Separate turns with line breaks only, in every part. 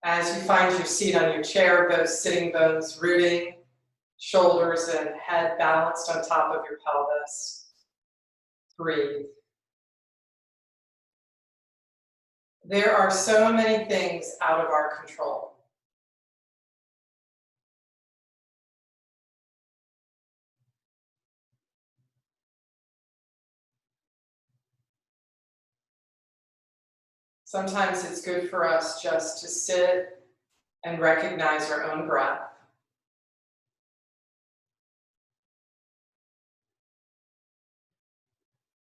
As you find your seat on your chair, both sitting bones rooting, shoulders and head balanced on top of your pelvis. Breathe. There are so many things out of our control. Sometimes it's good for us just to sit and recognize our own breath.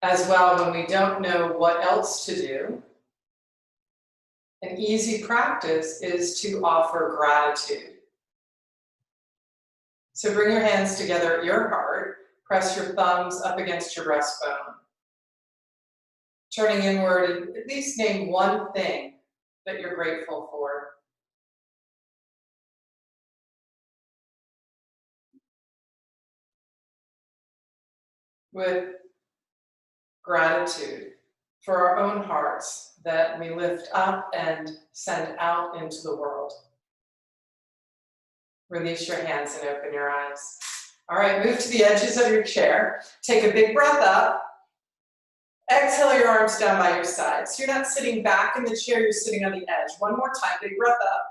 As well, when we don't know what else to do, an easy practice is to offer gratitude. So bring your hands together at your heart, press your thumbs up against your breastbone. Turning inward, and at least name one thing that you're grateful for. With gratitude for our own hearts that we lift up and send out into the world. Release your hands and open your eyes. All right, move to the edges of your chair. Take a big breath up. Exhale your arms down by your sides. So you're not sitting back in the chair, you're sitting on the edge. One more time, big breath up,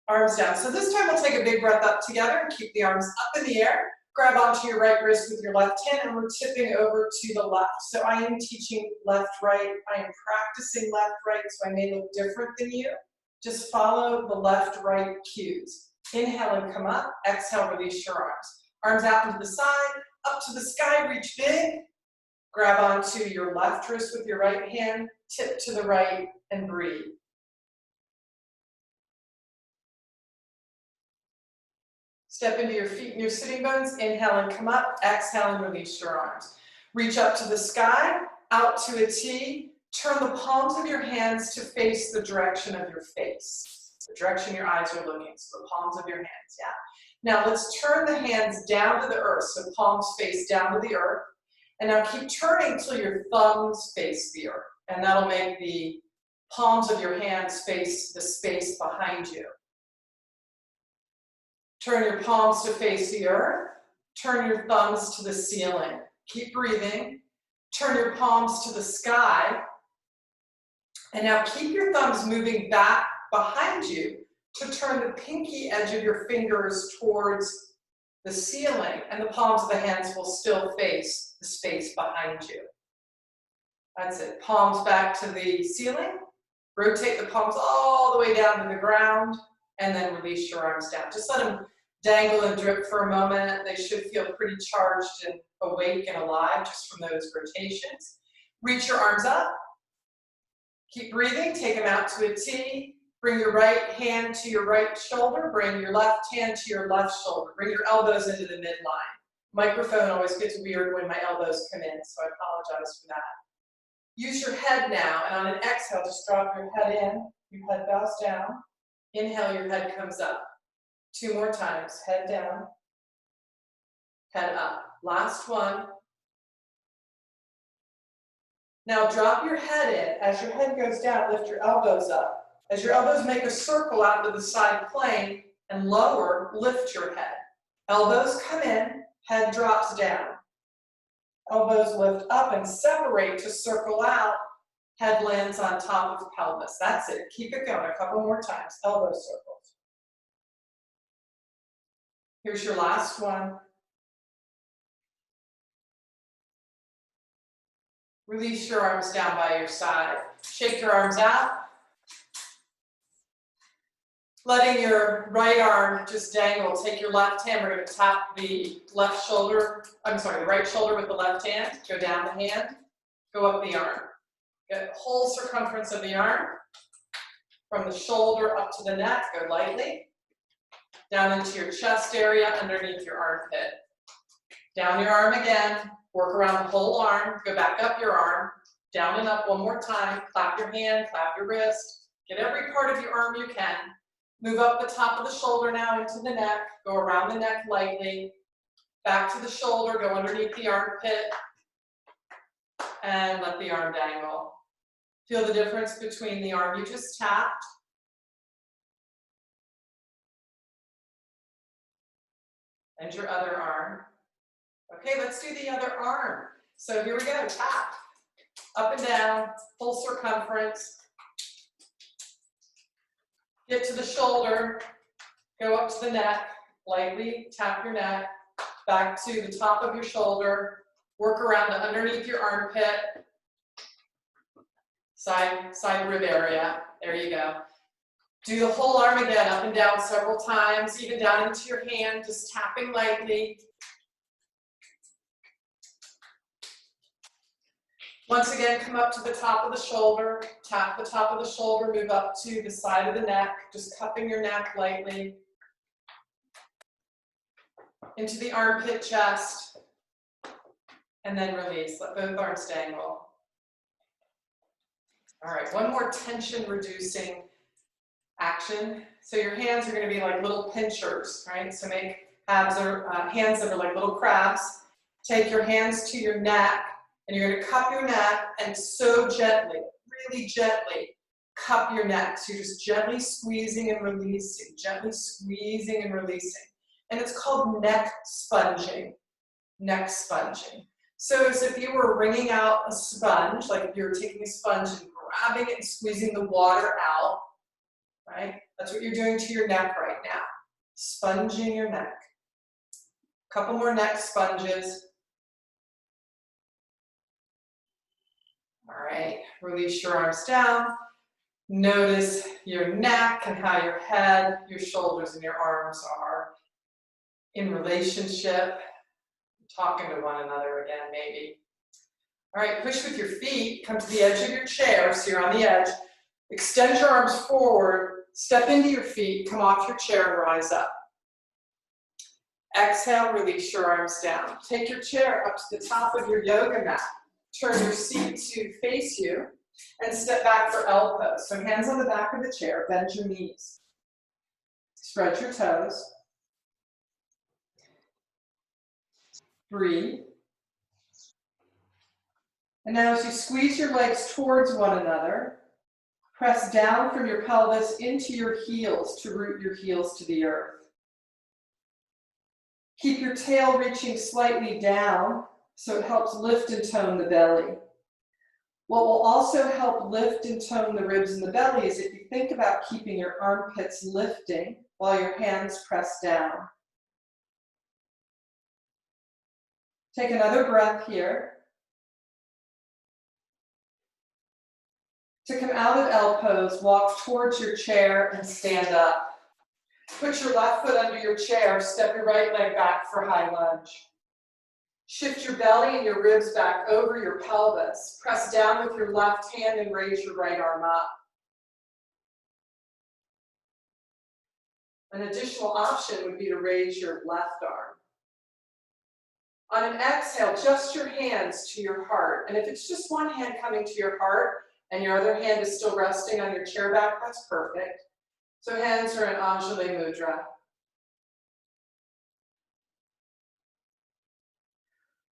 arms down. So this time we'll take a big breath up together and keep the arms up in the air. Grab onto your right wrist with your left hand and we're tipping over to the left. So I am teaching left, right. I am practicing left, right, so I may look different than you. Just follow the left, right cues. Inhale and come up. Exhale, release your arms. Arms out into the side, up to the sky, reach big. Grab onto your left wrist with your right hand, tip to the right, and breathe. Step into your feet and your sitting bones. Inhale and come up. Exhale and release your arms. Reach up to the sky, out to a T. Turn the palms of your hands to face the direction of your face. The direction your eyes are looking, so the palms of your hands, yeah. Now let's turn the hands down to the earth, so palms face down to the earth. And now keep turning till your thumbs face the earth. And that'll make the palms of your hands face the space behind you. Turn your palms to face the earth. Turn your thumbs to the ceiling. Keep breathing. Turn your palms to the sky. And now keep your thumbs moving back behind you to turn the pinky edge of your fingers towards the ceiling, and the palms of the hands will still face the space behind you. That's it. Palms back to the ceiling. Rotate the palms all the way down to the ground, and then release your arms down. Just let them dangle and drip for a moment. They should feel pretty charged and awake and alive just from those rotations. Reach your arms up. Keep breathing. Take them out to a T. Bring your right hand to your right shoulder. Bring your left hand to your left shoulder. Bring your elbows into the midline. Microphone always gets weird when my elbows come in, so I apologize for that. Use your head now, and on an exhale, just drop your head in. Your head bows down. Inhale, your head comes up. 2 more times. Head down, head up. Last one. Now drop your head in. As your head goes down, lift your elbows up. As your elbows make a circle out to the side plane and lower, lift your head. Elbows come in, head drops down. Elbows lift up and separate to circle out. Head lands on top of pelvis. That's it. Keep it going a couple more times. Elbow circles. Here's your last one. Release your arms down by your side. Shake your arms out. Letting your right arm just dangle. Take your left hand. We're going to tap the left shoulder. The right shoulder with the left hand. Go down the hand. Go up the arm. Get the whole circumference of the arm. From the shoulder up to the neck. Go lightly. Down into your chest area, underneath your armpit. Down your arm again. Work around the whole arm. Go back up your arm. Down and up one more time. Clap your hand. Clap your wrist. Get every part of your arm you can. Move up the top of the shoulder now into the neck. Go around the neck lightly. Back to the shoulder. Go underneath the armpit. And let the arm dangle. Feel the difference between the arm you just tapped and your other arm. Okay, let's do the other arm. So here we go, tap. Up and down, full circumference. Get to the shoulder, go up to the neck, lightly tap your neck, back to the top of your shoulder, work around to underneath your armpit, side rib area, there you go. Do the whole arm again, up and down several times, even down into your hand, just tapping lightly. Once again, come up to the top of the shoulder, tap the top of the shoulder, move up to the side of the neck, just cupping your neck lightly. Into the armpit, chest, and then release. Let both arms dangle. All right, one more tension reducing action. So your hands are going to be like little pinchers, right? So make hands that are like little crabs. Take your hands to your neck, and you're going to cup your neck and so gently, really gently cup your neck. So you're just gently squeezing and releasing, gently squeezing and releasing. And it's called neck sponging, neck sponging. So as if you were wringing out a sponge, like if you were taking a sponge and grabbing it and squeezing the water out, right? That's what you're doing to your neck right now, sponging your neck. A couple more neck sponges. All right, release your arms down. Notice your neck and how your head, your shoulders, and your arms are in relationship, talking to one another again, maybe. All right, push with your feet, come to the edge of your chair, so you're on the edge. Extend your arms forward, step into your feet, come off your chair and rise up. Exhale, release your arms down. Take your chair up to the top of your yoga mat. Turn your seat to face you and step back for L pose. So hands on the back of the chair, bend your knees. Spread your toes. Breathe. And now as you squeeze your legs towards one another, press down from your pelvis into your heels to root your heels to the earth. Keep your tail reaching slightly down so it helps lift and tone the belly. What will also help lift and tone the ribs and the belly is if you think about keeping your armpits lifting while your hands press down. Take another breath here. To come out of L pose, walk towards your chair and stand up. Put your left foot under your chair, step your right leg back for high lunge. Shift your belly and your ribs back over your pelvis. Press down with your left hand and raise your right arm up. An additional option would be to raise your left arm. On an exhale, just your hands to your heart. And if it's just one hand coming to your heart and your other hand is still resting on your chair back, that's perfect. So hands are in Anjali Mudra.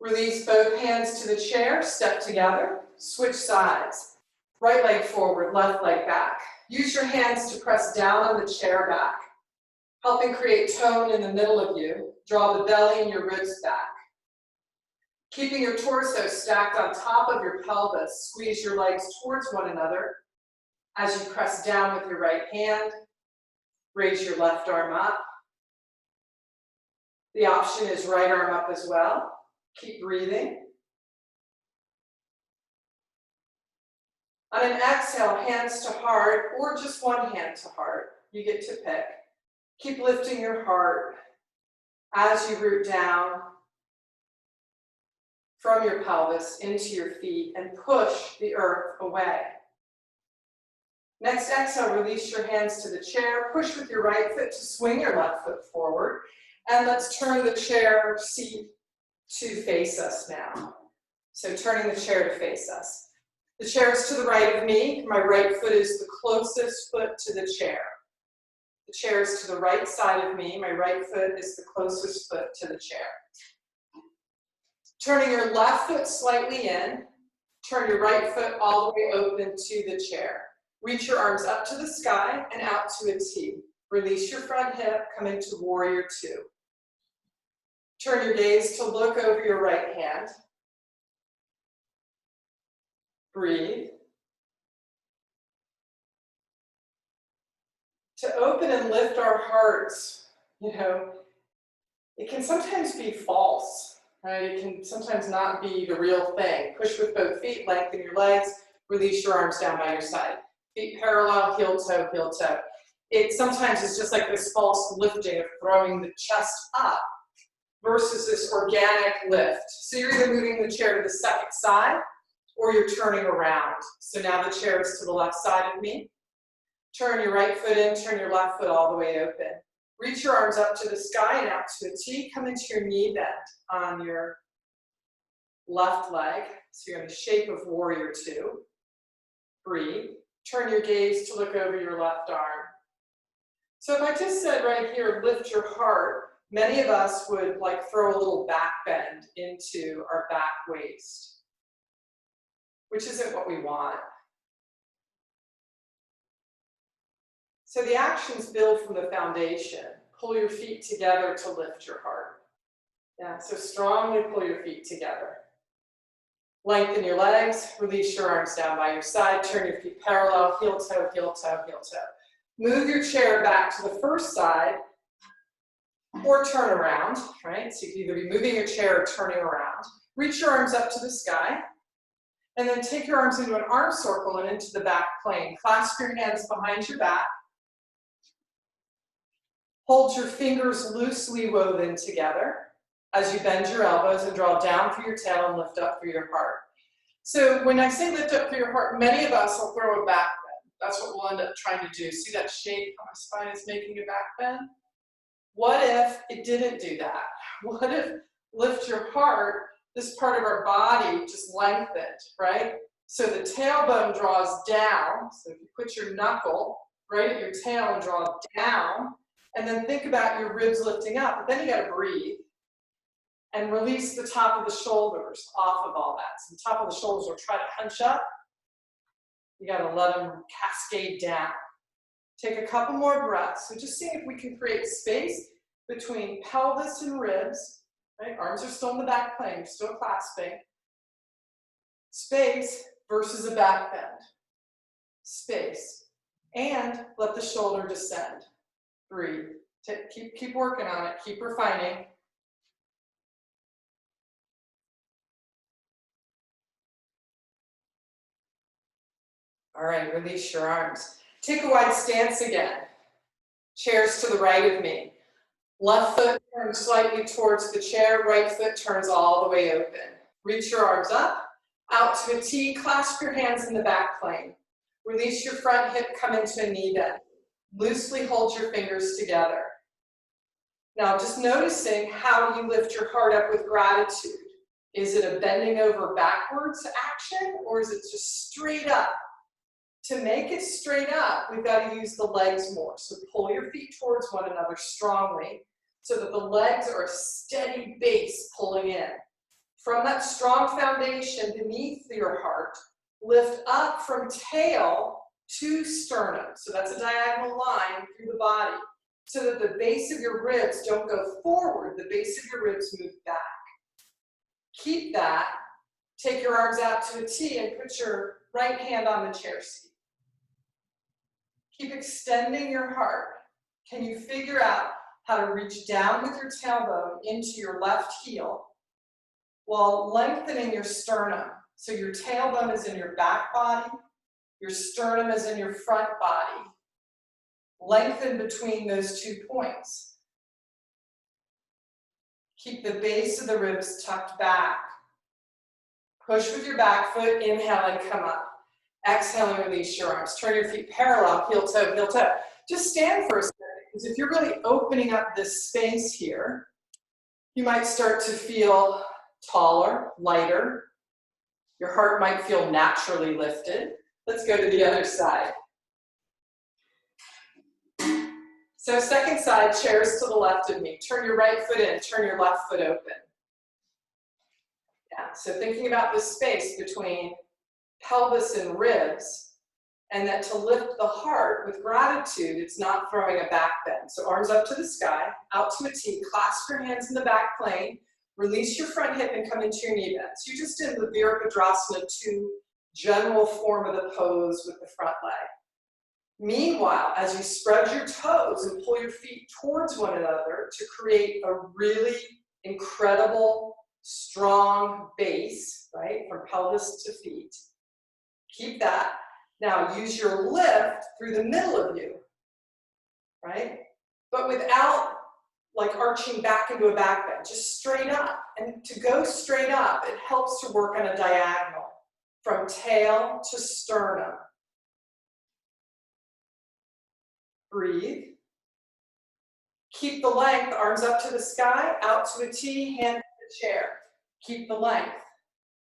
Release both hands to the chair, step together, switch sides. Right leg forward, left leg back. Use your hands to press down on the chair back, helping create tone in the middle of you. Draw the belly and your ribs back. Keeping your torso stacked on top of your pelvis, squeeze your legs towards one another. As you press down with your right hand, raise your left arm up. The option is right arm up as well. Keep breathing. On an exhale, hands to heart, or just one hand to heart. You get to pick. Keep lifting your heart as you root down from your pelvis into your feet and push the earth away. Next exhale, release your hands to the chair. Push with your right foot to swing your left foot forward. And let's turn the chair seat to face us now. So turning the chair to face us. The chair is to the right of me. My right foot is the closest foot to the chair. The chair is to the right side of me. My right foot is the closest foot to the chair. Turning your left foot slightly in. Turn your right foot all the way open to the chair. Reach your arms up to the sky and out to a T. Release your front hip, come into warrior two. Turn your gaze to look over your right hand. Breathe. To open and lift our hearts, you know, it can sometimes be false, right? It can sometimes not be the real thing. Push with both feet, lengthen your legs, release your arms down by your side. Feet parallel, heel toe, heel toe. It sometimes is just like this false lifting of throwing the chest up versus this organic lift. So you're either moving the chair to the second side or you're turning around. So now the chair is to the left side of me. Turn your right foot in, turn your left foot all the way open. Reach your arms up to the sky and out to a T. Come into your knee bend on your left leg. So you're in the shape of warrior two. Breathe. Turn your gaze to look over your left arm. So if I just said right here, lift your heart, many of us would like throw a little back bend into our back waist, which isn't what we want. So the actions build from the foundation. Pull your feet together to lift your heart. Yeah, so strongly pull your feet together. Lengthen your legs, release your arms down by your side, turn your feet parallel, heel toe, heel toe, heel toe. Move your chair back to the first side or turn around, right? So you can either be moving your chair or turning around. Reach your arms up to the sky and then take your arms into an arm circle and into the back plane. Clasp your hands behind your back. Hold your fingers loosely woven together as you bend your elbows and draw down through your tail and lift up through your heart. So when I say lift up through your heart, many of us will throw a back bend. That's what we'll end up trying to do. See that shape how my spine is making a back bend? What if it didn't do that? What if lift your heart, this part of our body just lengthened, right? So the tailbone draws down. So if you put your knuckle right at your tail and draw down, and then think about your ribs lifting up, but then you gotta breathe and release the top of the shoulders off of all that. So the top of the shoulders will try to hunch up. You gotta let them cascade down. Take a couple more breaths. So just seeing if we can create space between pelvis and ribs, right? Arms are still in the back plane, you're still clasping. Space versus a back bend. Space. And let the shoulder descend. Breathe. Keep working on it. Keep refining. All right, release your arms. Take a wide stance again. Chairs to the right of me. Left foot turns slightly towards the chair. Right foot turns all the way open. Reach your arms up, out to a T. Clasp your hands in the back plane. Release your front hip, come into a knee bend. Loosely hold your fingers together. Now just noticing how you lift your heart up with gratitude. Is it a bending over backwards action or is it just straight up? To make it straight up, we've got to use the legs more. So pull your feet towards one another strongly so that the legs are a steady base pulling in. From that strong foundation beneath your heart, lift up from tail to sternum. So that's a diagonal line through the body so that the base of your ribs don't go forward, the base of your ribs move back. Keep that. Take your arms out to a T and put your right hand on the chair seat. Keep extending your heart. Can you figure out how to reach down with your tailbone into your left heel while lengthening your sternum? So your tailbone is in your back body, your sternum is in your front body. Lengthen between those 2 points. Keep the base of the ribs tucked back. Push with your back foot, inhale and come up. Exhale and release your arms. Turn your feet parallel, heel toe, heel toe. Just stand for a second, because if you're really opening up this space here, you might start to feel taller, lighter. Your heart might feel naturally lifted. Let's go to the other side. So second side, chairs to the left of me. Turn your right foot in, turn your left foot open. Yeah, so thinking about the space between pelvis and ribs, and that to lift the heart with gratitude, it's not throwing a back bend. So arms up to the sky, out to a T, clasp your hands in the back plane, release your front hip and come into your knee bend. So you just did the Virabhadrasana 2 general form of the pose with the front leg. Meanwhile, as you spread your toes and pull your feet towards one another to create a really incredible, strong base, right, from pelvis to feet. Keep that. Now use your lift through the middle of you, right? But without like arching back into a back bend, just straight up. And to go straight up, it helps to work on a diagonal from tail to sternum. Breathe. Keep the length, arms up to the sky, out to a T, hand to the chair. Keep the length.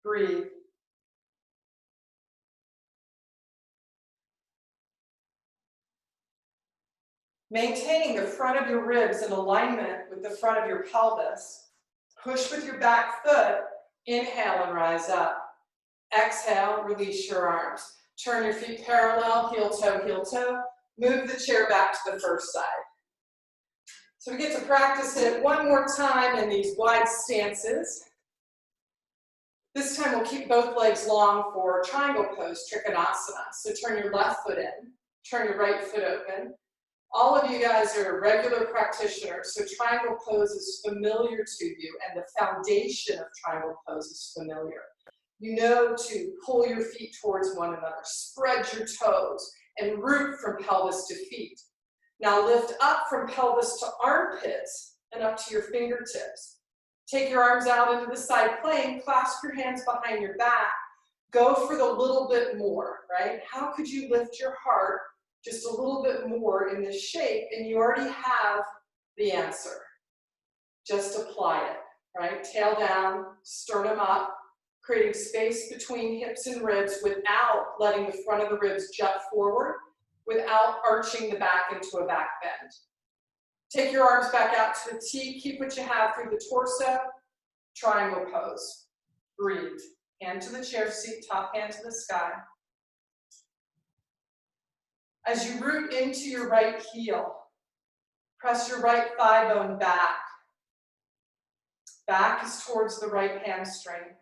Breathe. Maintaining the front of your ribs in alignment with the front of your pelvis. Push with your back foot. Inhale and rise up. Exhale, release your arms. Turn your feet parallel, heel toe, heel toe. Move the chair back to the first side. So we get to practice it one more time in these wide stances. This time we'll keep both legs long for triangle pose, Trikonasana. So turn your left foot in, turn your right foot open. All of you guys are regular practitioners, so triangle pose is familiar to you, and the foundation of triangle pose is familiar. You know to pull your feet towards one another, spread your toes, and root from pelvis to feet. Now lift up from pelvis to armpits and up to your fingertips. Take your arms out into the side plane, clasp your hands behind your back. Go for the little bit more, right? How could you lift your heart just a little bit more in this shape, and you already have the answer. Just apply it, right? Tail down, sternum up, creating space between hips and ribs without letting the front of the ribs jut forward, without arching the back into a back bend. Take your arms back out to a T, keep what you have through the torso, triangle pose. Breathe. Hand to the chair seat, top hand to the sky. As you root into your right heel, press your right thigh bone back. Back is towards the right hamstring.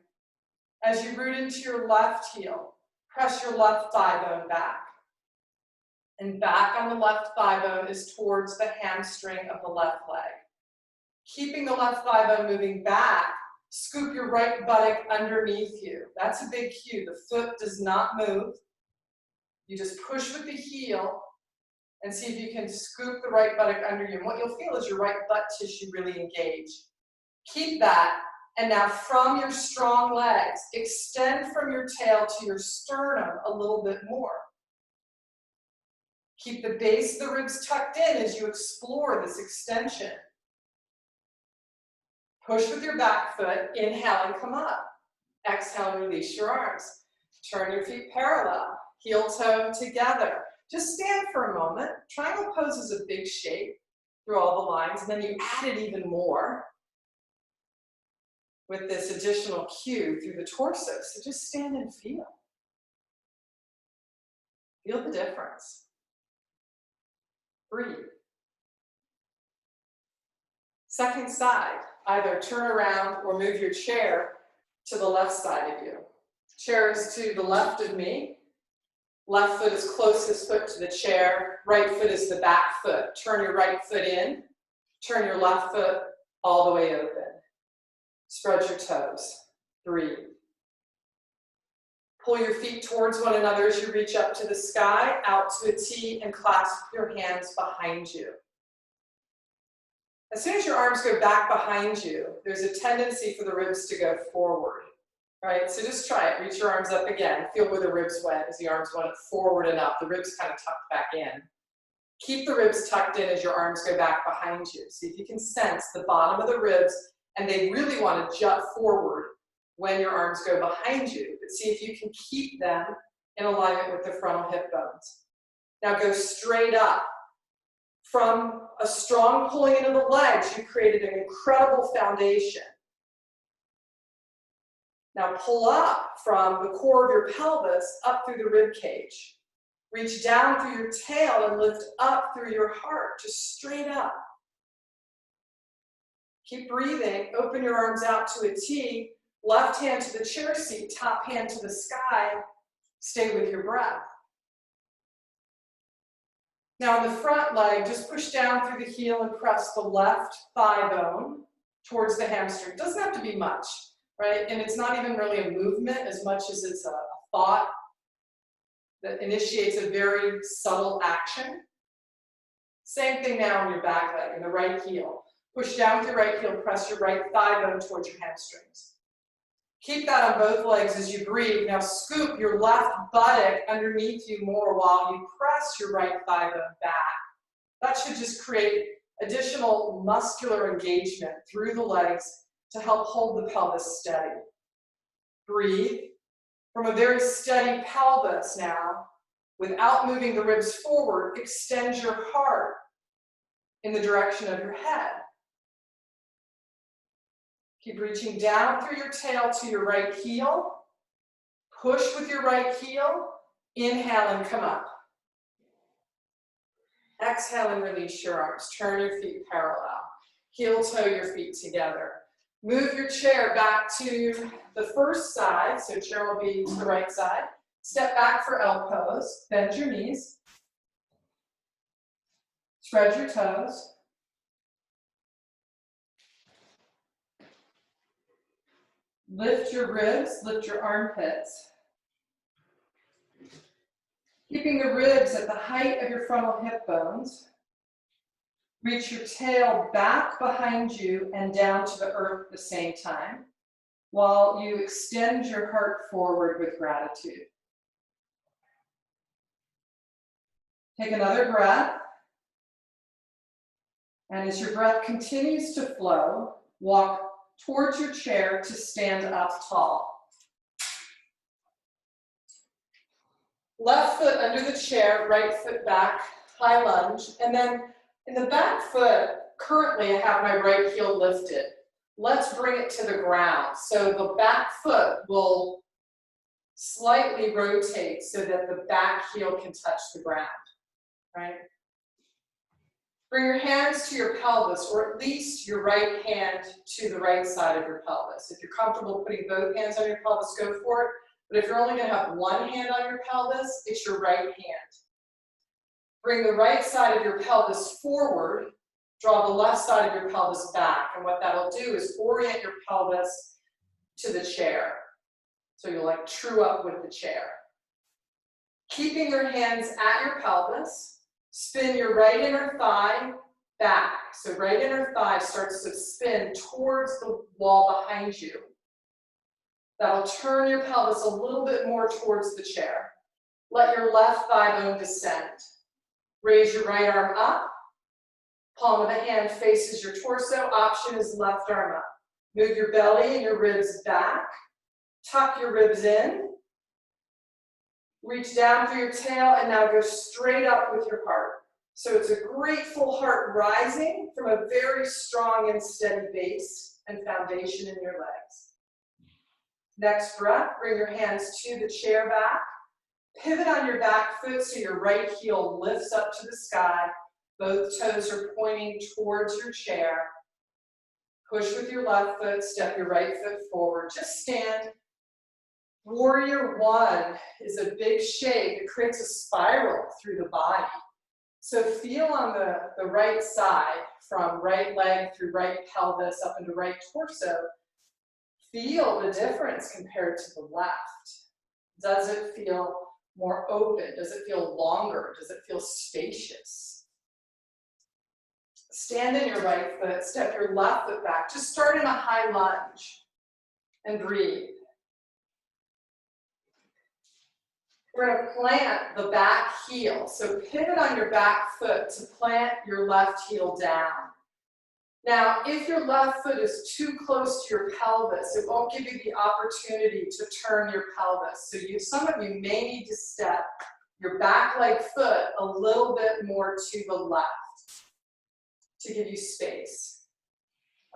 As you root into your left heel, press your left thigh bone back. And back on the left thigh bone is towards the hamstring of the left leg. Keeping the left thigh bone moving back, scoop your right buttock underneath you. That's a big cue. The foot does not move. You just push with the heel and see if you can scoop the right buttock under you. And what you'll feel is your right butt tissue really engage. Keep that. And now from your strong legs, extend from your tail to your sternum a little bit more. Keep the base of the ribs tucked in as you explore this extension. Push with your back foot, inhale and come up. Exhale and release your arms. Turn your feet parallel, heel toe together. Just stand for a moment. Triangle pose is a big shape through all the lines, and then you add it even more with this additional cue through the torso. So just stand and feel. Feel the difference. Breathe. Second side, either turn around or move your chair to the left side of you. Chair is to the left of me. Left foot is closest foot to the chair. Right foot is the back foot. Turn your right foot in. Turn your left foot all the way open. Spread your toes. Breathe. Pull your feet towards one another as you reach up to the sky, out to a T, and clasp your hands behind you. As soon as your arms go back behind you, there's a tendency for the ribs to go forward, right? So just try it. Reach your arms up again. Feel where the ribs went as the arms went forward and up. The ribs kind of tucked back in. Keep the ribs tucked in as your arms go back behind you. See if you can sense the bottom of the ribs, and they really want to jut forward when your arms go behind you, but see if you can keep them in alignment with the frontal hip bones. Now go straight up. From a strong pulling into the legs, you created an incredible foundation. Now pull up from the core of your pelvis up through the rib cage. Reach down through your tail and lift up through your heart, just straight up. Keep breathing. Open your arms out to a T. Left hand to the chair seat, top hand to the sky. Stay with your breath. Now on the front leg, just push down through the heel and press the left thigh bone towards the hamstring. Doesn't have to be much, right? And it's not even really a movement as much as it's a thought that initiates a very subtle action. Same thing now on your back leg, in the right heel. Push down with your right heel, press your right thigh bone towards your hamstrings. Keep that on both legs as you breathe. Now scoop your left buttock underneath you more while you press your right thigh bone back. That should just create additional muscular engagement through the legs to help hold the pelvis steady. Breathe. From a very steady pelvis now, without moving the ribs forward, extend your heart in the direction of your head. Keep reaching down through your tail to your right heel. Push with your right heel. Inhale and come up. Exhale and release your arms. Turn your feet parallel. Heel toe your feet together. Move your chair back to the first side. So chair will be to the right side. Step back for L pose. Bend your knees. Spread your toes. Lift your ribs, lift your armpits. Keeping the ribs at the height of your frontal hip bones. Reach your tail back behind you and down to the earth at the same time, while you extend your heart forward with gratitude. Take another breath. And as your breath continues to flow, walk towards your chair to stand up tall. Left foot under the chair, right foot back, high lunge. And then in the back foot, currently I have my right heel lifted. Let's bring it to the ground. So the back foot will slightly rotate so that the back heel can touch the ground, right? Bring your hands to your pelvis, or at least your right hand to the right side of your pelvis. If you're comfortable putting both hands on your pelvis, go for it. But if you're only going to have one hand on your pelvis, it's your right hand. Bring the right side of your pelvis forward. Draw the left side of your pelvis back. And what that'll do is orient your pelvis to the chair. So you'll like true up with the chair. Keeping your hands at your pelvis. Spin your right inner thigh back. So right inner thigh starts to spin towards the wall behind you. That'll turn your pelvis a little bit more towards the chair. Let your left thigh bone descend. Raise your right arm up. Palm of the hand faces your torso. Option is left arm up. Move your belly and your ribs back. Tuck your ribs in. Reach down through your tail and now go straight up with your heart. So it's a grateful heart rising from a very strong and steady base and foundation in your legs. Next breath, bring your hands to the chair back. Pivot on your back foot so your right heel lifts up to the sky. Both toes are pointing towards your chair. Push with your left foot, step your right foot forward. Just stand. Warrior one is a big shape. It creates a spiral through the body. So feel on the right side, from right leg through right pelvis up into right torso. Feel the difference compared to the left. Does it feel more open? Does it feel longer? Does it feel spacious? Stand in your right foot, step your left foot back. Just start in a high lunge and breathe. We're going to plant the back heel. So pivot on your back foot to plant your left heel down. Now, if your left foot is too close to your pelvis, it won't give you the opportunity to turn your pelvis. So some of you may need to step your back leg foot a little bit more to the left to give you space.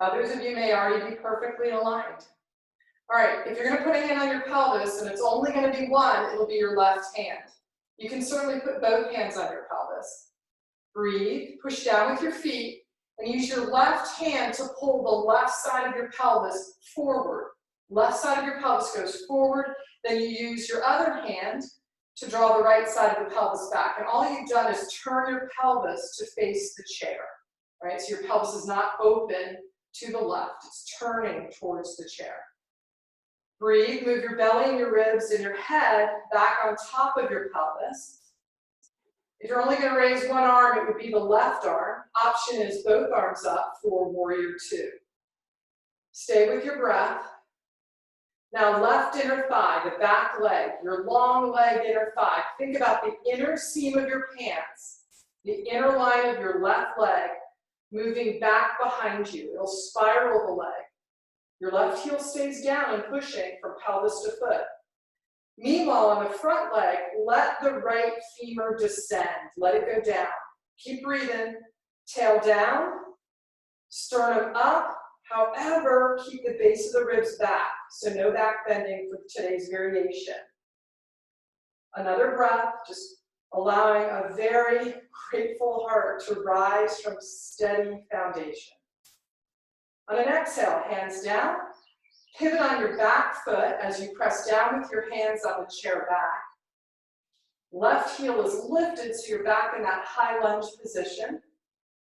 Others of you may already be perfectly aligned. All right, if you're going to put a hand on your pelvis and it's only going to be one, it'll be your left hand. You can certainly put both hands on your pelvis. Breathe, push down with your feet, and use your left hand to pull the left side of your pelvis forward. Left side of your pelvis goes forward, then you use your other hand to draw the right side of the pelvis back. And all you've done is turn your pelvis to face the chair, right? So your pelvis is not open to the left, it's turning towards the chair. Breathe, move your belly and your ribs and your head back on top of your pelvis. If you're only going to raise one arm, it would be the left arm. Option is both arms up for warrior two. Stay with your breath. Now left inner thigh, the back leg, your long leg inner thigh. Think about the inner seam of your pants, the inner line of your left leg moving back behind you. It'll spiral the leg. Your left heel stays down and pushing from pelvis to foot. Meanwhile, on the front leg, let the right femur descend. Let it go down. Keep breathing. Tail down, sternum up. However, keep the base of the ribs back. So no back bending for today's variation. Another breath, just allowing a very grateful heart to rise from steady foundation. On an exhale, hands down. Pivot on your back foot as you press down with your hands on the chair back. Left heel is lifted so you're back in that high lunge position.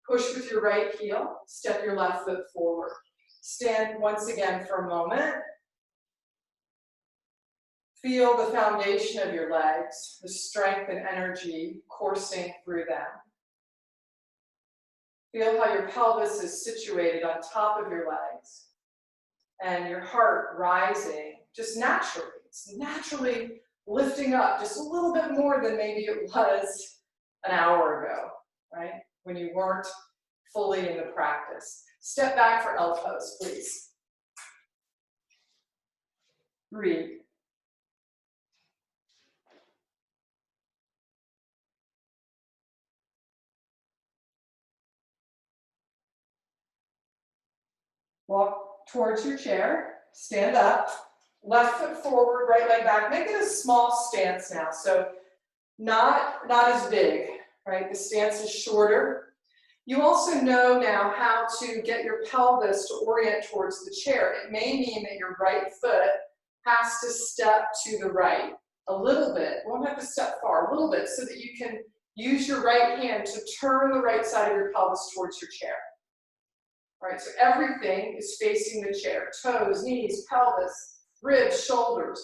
Push with your right heel, step your left foot forward. Stand once again for a moment. Feel the foundation of your legs, the strength and energy coursing through them. Feel how your pelvis is situated on top of your legs and your heart rising just naturally. It's naturally lifting up just a little bit more than maybe it was an hour ago, right? When you weren't fully in the practice. Step back for L pose, please. Breathe. Walk towards your chair, stand up, left foot forward, right leg back. Make it a small stance now, so not as big, right? The stance is shorter. You also know now how to get your pelvis to orient towards the chair. It may mean that your right foot has to step to the right a little bit. Won't have to step far, a little bit, so that you can use your right hand to turn the right side of your pelvis towards your chair. All right, so everything is facing the chair. Toes, knees, pelvis, ribs, shoulders.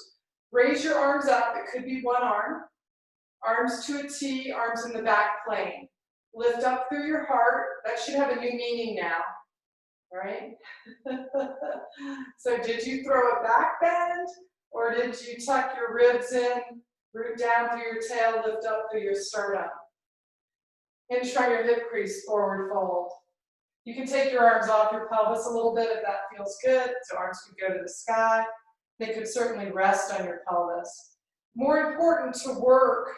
Raise your arms up. It could be one arm. Arms to a T, arms in the back plane. Lift up through your heart. That should have a new meaning now. All right? So did you throw a back bend, or did you tuck your ribs in, root down through your tail, lift up through your sternum? Hinge from your hip crease, forward fold. You can take your arms off your pelvis a little bit if that feels good. So arms can go to the sky. They could certainly rest on your pelvis. More important to work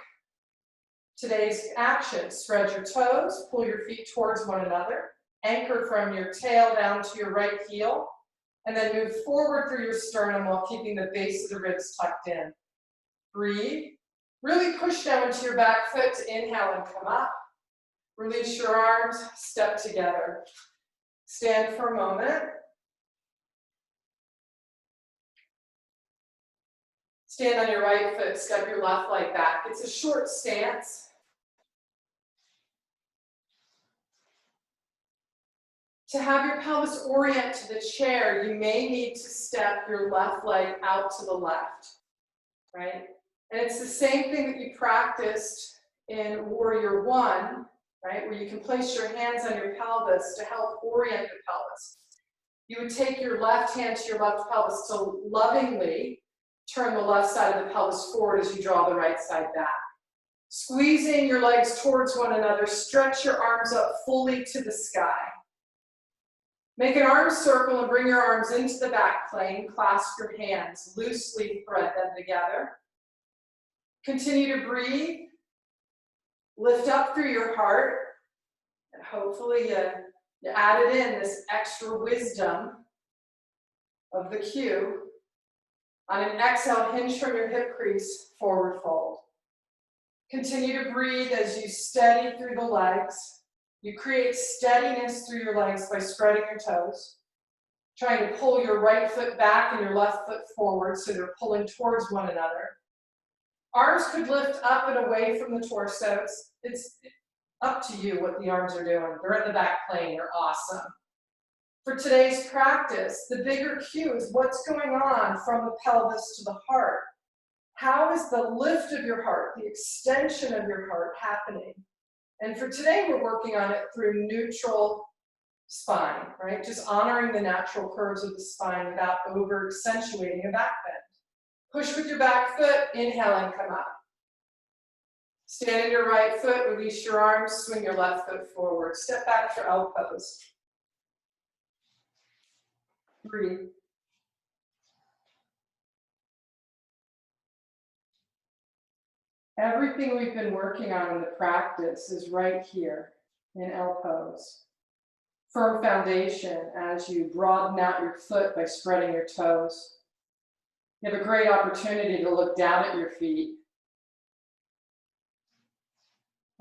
today's action, spread your toes, pull your feet towards one another, anchor from your tail down to your right heel, and then move forward through your sternum while keeping the base of the ribs tucked in. Breathe. Really push down into your back foot to inhale and come up. Release your arms, step together. Stand for a moment. Stand on your right foot, step your left leg back. It's a short stance. To have your pelvis orient to the chair, you may need to step your left leg out to the left, right? And it's the same thing that you practiced in Warrior One, right? Where you can place your hands on your pelvis to help orient the pelvis. You would take your left hand to your left pelvis to lovingly turn the left side of the pelvis forward as you draw the right side back. Squeezing your legs towards one another, stretch your arms up fully to the sky. Make an arm circle and bring your arms into the back plane. Clasp your hands, loosely thread them together. Continue to breathe. Lift up through your heart. And hopefully you added in this extra wisdom of the cue. On an exhale, hinge from your hip crease, forward fold. Continue to breathe as you steady through the legs. You create steadiness through your legs by spreading your toes. Trying to pull your right foot back and your left foot forward so they're pulling towards one another. Arms could lift up and away from the torso. It's up to you what the arms are doing. They're in the back plane, they're awesome. For today's practice, the bigger cue is what's going on from the pelvis to the heart. How is the lift of your heart, the extension of your heart happening? And for today, we're working on it through neutral spine, right? Just honoring the natural curves of the spine without over accentuating a back bend. Push with your back foot, inhale and come up. Stand in your right foot, release your arms, swing your left foot forward. Step back for L pose. Breathe. Everything we've been working on in the practice is right here in L pose. Firm foundation as you broaden out your foot by spreading your toes. You have a great opportunity to look down at your feet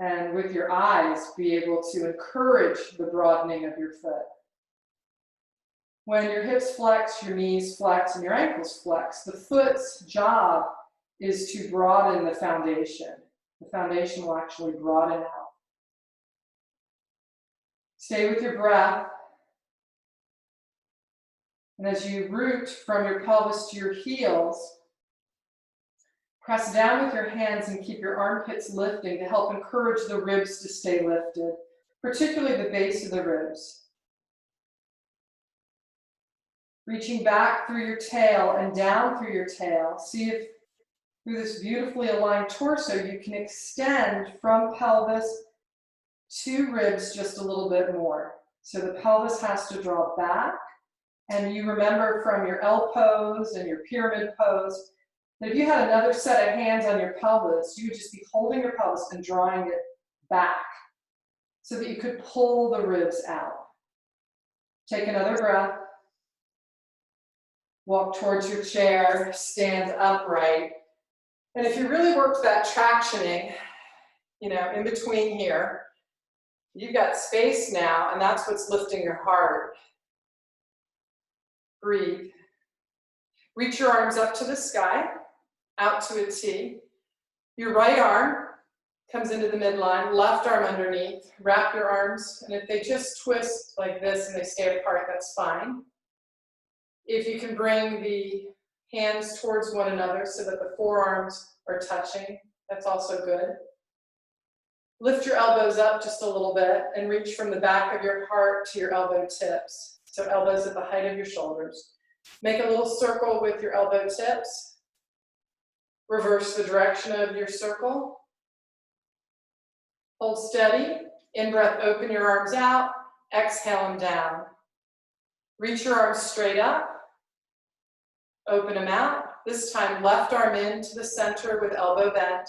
and with your eyes be able to encourage the broadening of your foot. When your hips flex, your knees flex, and your ankles flex, the foot's job is to broaden the foundation. The foundation will actually broaden out. Stay with your breath. And as you root from your pelvis to your heels, press down with your hands and keep your armpits lifting to help encourage the ribs to stay lifted, particularly the base of the ribs. Reaching back through your tail and down through your tail. See if through this beautifully aligned torso you can extend from pelvis to ribs just a little bit more. So the pelvis has to draw back. And you remember from your L pose and your pyramid pose that if you had another set of hands on your pelvis, you would just be holding your pelvis and drawing it back so that you could pull the ribs out. Take another breath. Walk towards your chair, stand upright. And if you really work that tractioning, in between here, you've got space now, and that's what's lifting your heart. Breathe. Reach your arms up to the sky, out to a T. Your right arm comes into the midline, left arm underneath. Wrap your arms, and if they just twist like this and they stay apart, that's fine. If you can bring the hands towards one another so that the forearms are touching, that's also good. Lift your elbows up just a little bit and reach from the back of your heart to your elbow tips. So elbows at the height of your shoulders. Make a little circle with your elbow tips. Reverse the direction of your circle. Hold steady. In breath, open your arms out. Exhale them down. Reach your arms straight up. Open them out. This time, left arm into the center with elbow bent.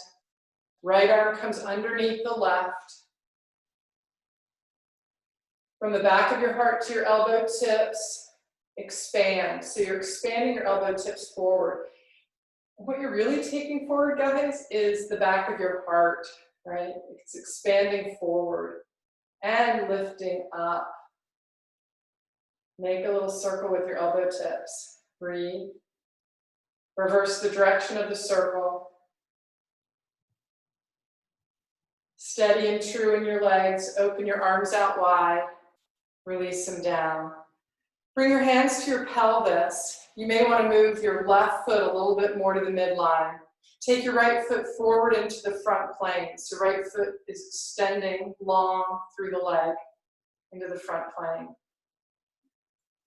Right arm comes underneath the left. From the back of your heart to your elbow tips, expand. So you're expanding your elbow tips forward. What you're really taking forward, guys, is the back of your heart, right? It's expanding forward and lifting up. Make a little circle with your elbow tips. Breathe. Reverse the direction of the circle. Steady and true in your legs. Open your arms out wide. Release them down. Bring your hands to your pelvis. You may want to move your left foot a little bit more to the midline. Take your right foot forward into the front plane. So right foot is extending long through the leg into the front plane.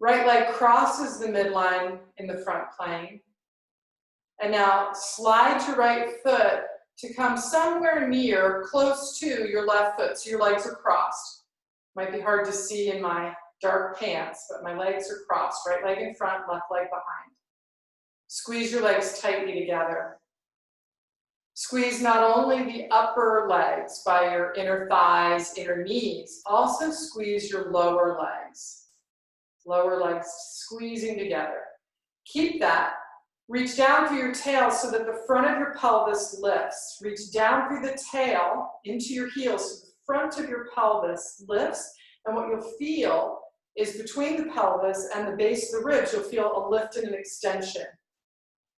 Right leg crosses the midline in the front plane. And now slide your right foot to come somewhere near, close to your left foot. So your legs are crossed. Might be hard to see in my dark pants, but my legs are crossed. Right leg in front, left leg behind. Squeeze your legs tightly together. Squeeze not only the upper legs by your inner thighs, inner knees, also squeeze your lower legs. Lower legs squeezing together. Keep that Reach down through your tail so that the front of your pelvis lifts. Reach down through the tail into your heels so the front of your pelvis lifts. And what you'll feel is between the pelvis and the base of the ribs, you'll feel a lift and an extension.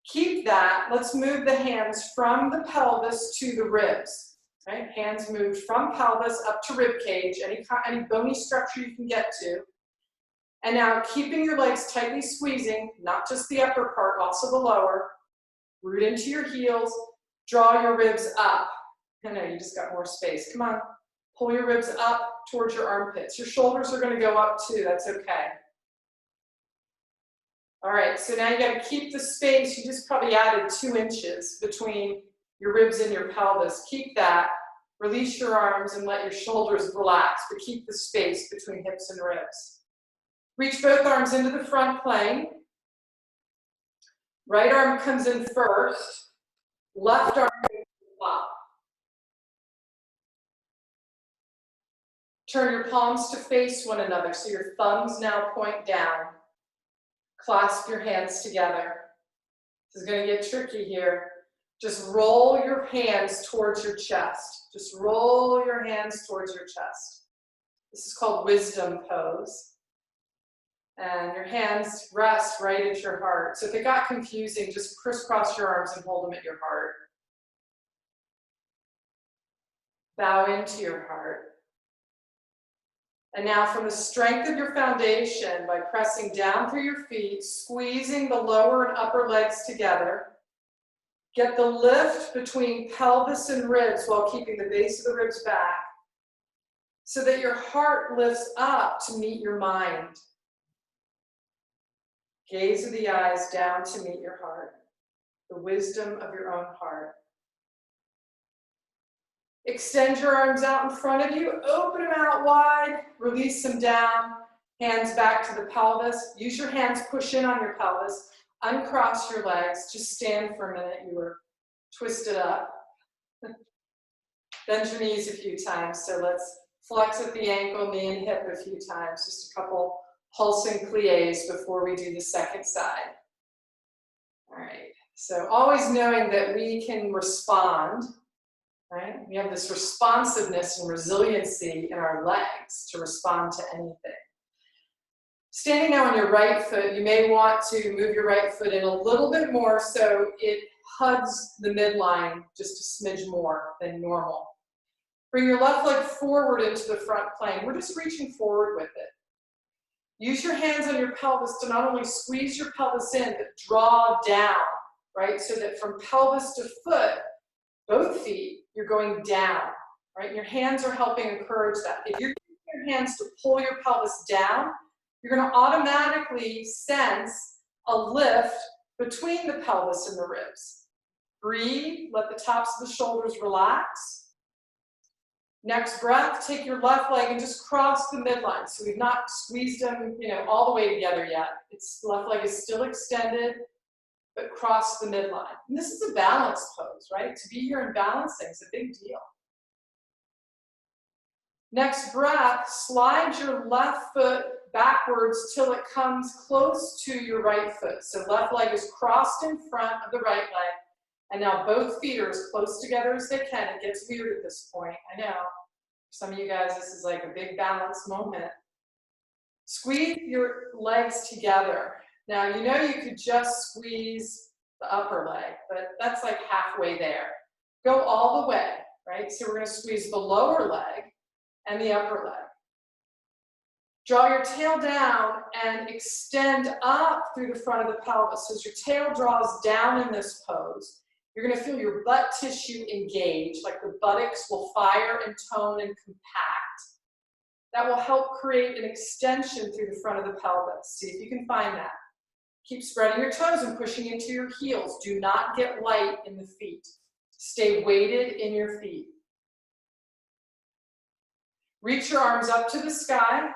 Keep that. Let's move the hands from the pelvis to the ribs. Right? Hands moved from pelvis up to rib cage, any bony structure you can get to. And now keeping your legs tightly squeezing, not just the upper part, also the lower. Root into your heels, draw your ribs up. I know you just got more space. Come on, pull your ribs up towards your armpits. Your shoulders are going to go up too, that's okay. All right, so now you got to keep the space. You just probably added 2 inches between your ribs and your pelvis. Keep that. Release your arms and let your shoulders relax, but keep the space between hips and ribs. Reach both arms into the front plane. Right arm comes in first. Left arm goes up. Turn your palms to face one another, so your thumbs now point down. Clasp your hands together. This is going to get tricky here. Just roll your hands towards your chest. Just roll your hands towards your chest. This is called wisdom pose. And your hands rest right at your heart. So if it got confusing, just crisscross your arms and hold them at your heart. Bow into your heart. And now from the strength of your foundation, by pressing down through your feet, squeezing the lower and upper legs together, get the lift between pelvis and ribs while keeping the base of the ribs back, so that your heart lifts up to meet your mind. Gaze of the eyes down to meet your heart, the wisdom of your own heart. Extend your arms out in front of you, open them out wide, release them down, hands back to the pelvis. Use your hands, push in on your pelvis, uncross your legs, just stand for a minute, you were twisted up. Bend your knees a few times, so let's flex at the ankle, knee and hip a few times, just a couple pulsing plies before we do the second side. All right, so always knowing that we can respond. Right? We have this responsiveness and resiliency in our legs to respond to anything. Standing now on your right foot, you may want to move your right foot in a little bit more so it hugs the midline just a smidge more than normal. Bring your left leg forward into the front plane. We're just reaching forward with it. Use your hands on your pelvis to not only squeeze your pelvis in, but draw down, right? So that from pelvis to foot, both feet, you're going down, right? Your hands are helping encourage that. If you're using your hands to pull your pelvis down, you're going to automatically sense a lift between the pelvis and the ribs. Breathe, let the tops of the shoulders relax. Next breath, take your left leg and just cross the midline. So we've not squeezed them, all the way together yet. The left leg is still extended, but cross the midline. And this is a balance pose, right? To be here and balancing is a big deal. Next breath, slide your left foot backwards till it comes close to your right foot. So left leg is crossed in front of the right leg. And now both feet are as close together as they can. It gets weird at this point, I know. For some of you guys, this is like a big balance moment. Squeeze your legs together. Now, you could just squeeze the upper leg, but that's like halfway there. Go all the way, right? So we're going to squeeze the lower leg and the upper leg. Draw your tail down and extend up through the front of the pelvis. So as your tail draws down in this pose, you're going to feel your butt tissue engage, like the buttocks will fire and tone and compact. That will help create an extension through the front of the pelvis. See if you can find that. Keep spreading your toes and pushing into your heels. Do not get light in the feet. Stay weighted in your feet. Reach your arms up to the sky,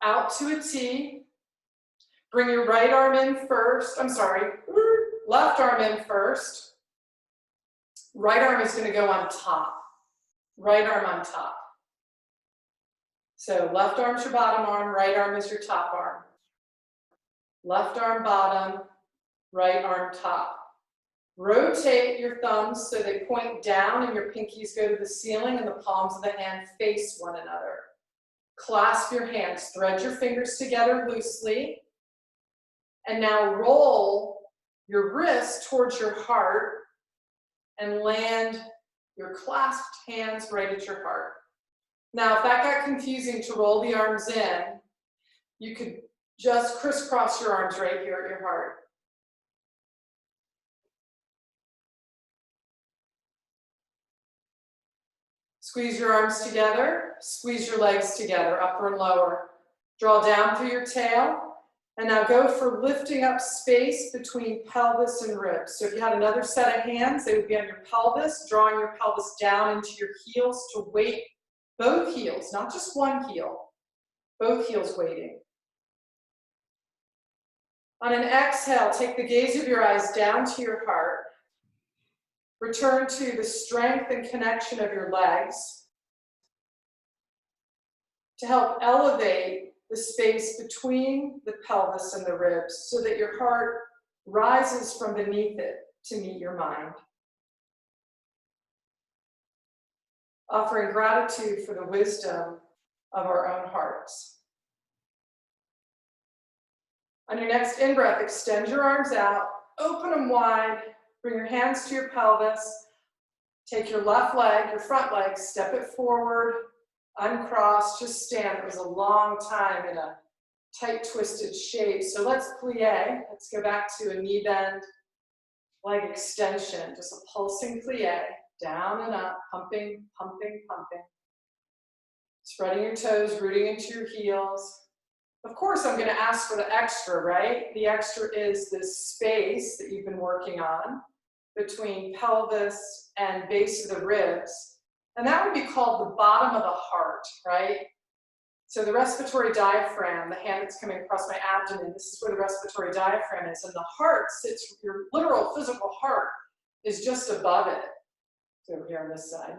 out to a T. Bring your right arm in first. Left arm in first. Right arm is going to go on top. Right arm on top. So left arm's your bottom arm, right arm is your top arm. Left arm bottom, right arm top. Rotate your thumbs so they point down and your pinkies go to the ceiling and the palms of the hand face one another. Clasp your hands, thread your fingers together loosely, and now roll your wrist towards your heart and land your clasped hands right at your heart. Now, if that got confusing to roll the arms in, you could just crisscross your arms right here at your heart. Squeeze your arms together, squeeze your legs together, upper and lower. Draw down through your tail, and now go for lifting up space between pelvis and ribs. So if you had another set of hands, they would be on your pelvis, drawing your pelvis down into your heels to weight both heels, not just one heel, both heels weighting. On an exhale, take the gaze of your eyes down to your heart. Return to the strength and connection of your legs to help elevate the space between the pelvis and the ribs so that your heart rises from beneath it to meet your mind. Offering gratitude for the wisdom of our own hearts. On your next in-breath, extend your arms out, open them wide, bring your hands to your pelvis, take your left leg, your front leg, step it forward, uncross, just stand. It was a long time in a tight twisted shape. So let's plie. Let's go back to a knee bend, leg extension, just a pulsing plie, down and up, pumping, pumping, pumping. Spreading your toes, rooting into your heels. Of course, I'm going to ask for the extra, right? The extra is this space that you've been working on between pelvis and base of the ribs. And that would be called the bottom of the heart, right? So the respiratory diaphragm, the hand that's coming across my abdomen, this is where the respiratory diaphragm is. And the heart sits, your literal physical heart is just above it. It's over here on this side.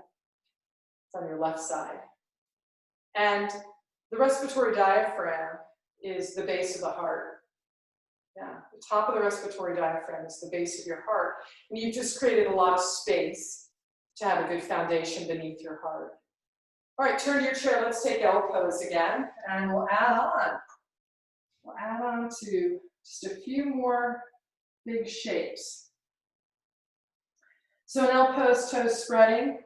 It's on your left side. And the respiratory diaphragm is the base of the heart. Yeah, the top of the respiratory diaphragm is the base of your heart. And you've just created a lot of space to have a good foundation beneath your heart. All right, turn to your chair. Let's take L pose again. And we'll add on. We'll add on to just a few more big shapes. So in L pose, toes spreading.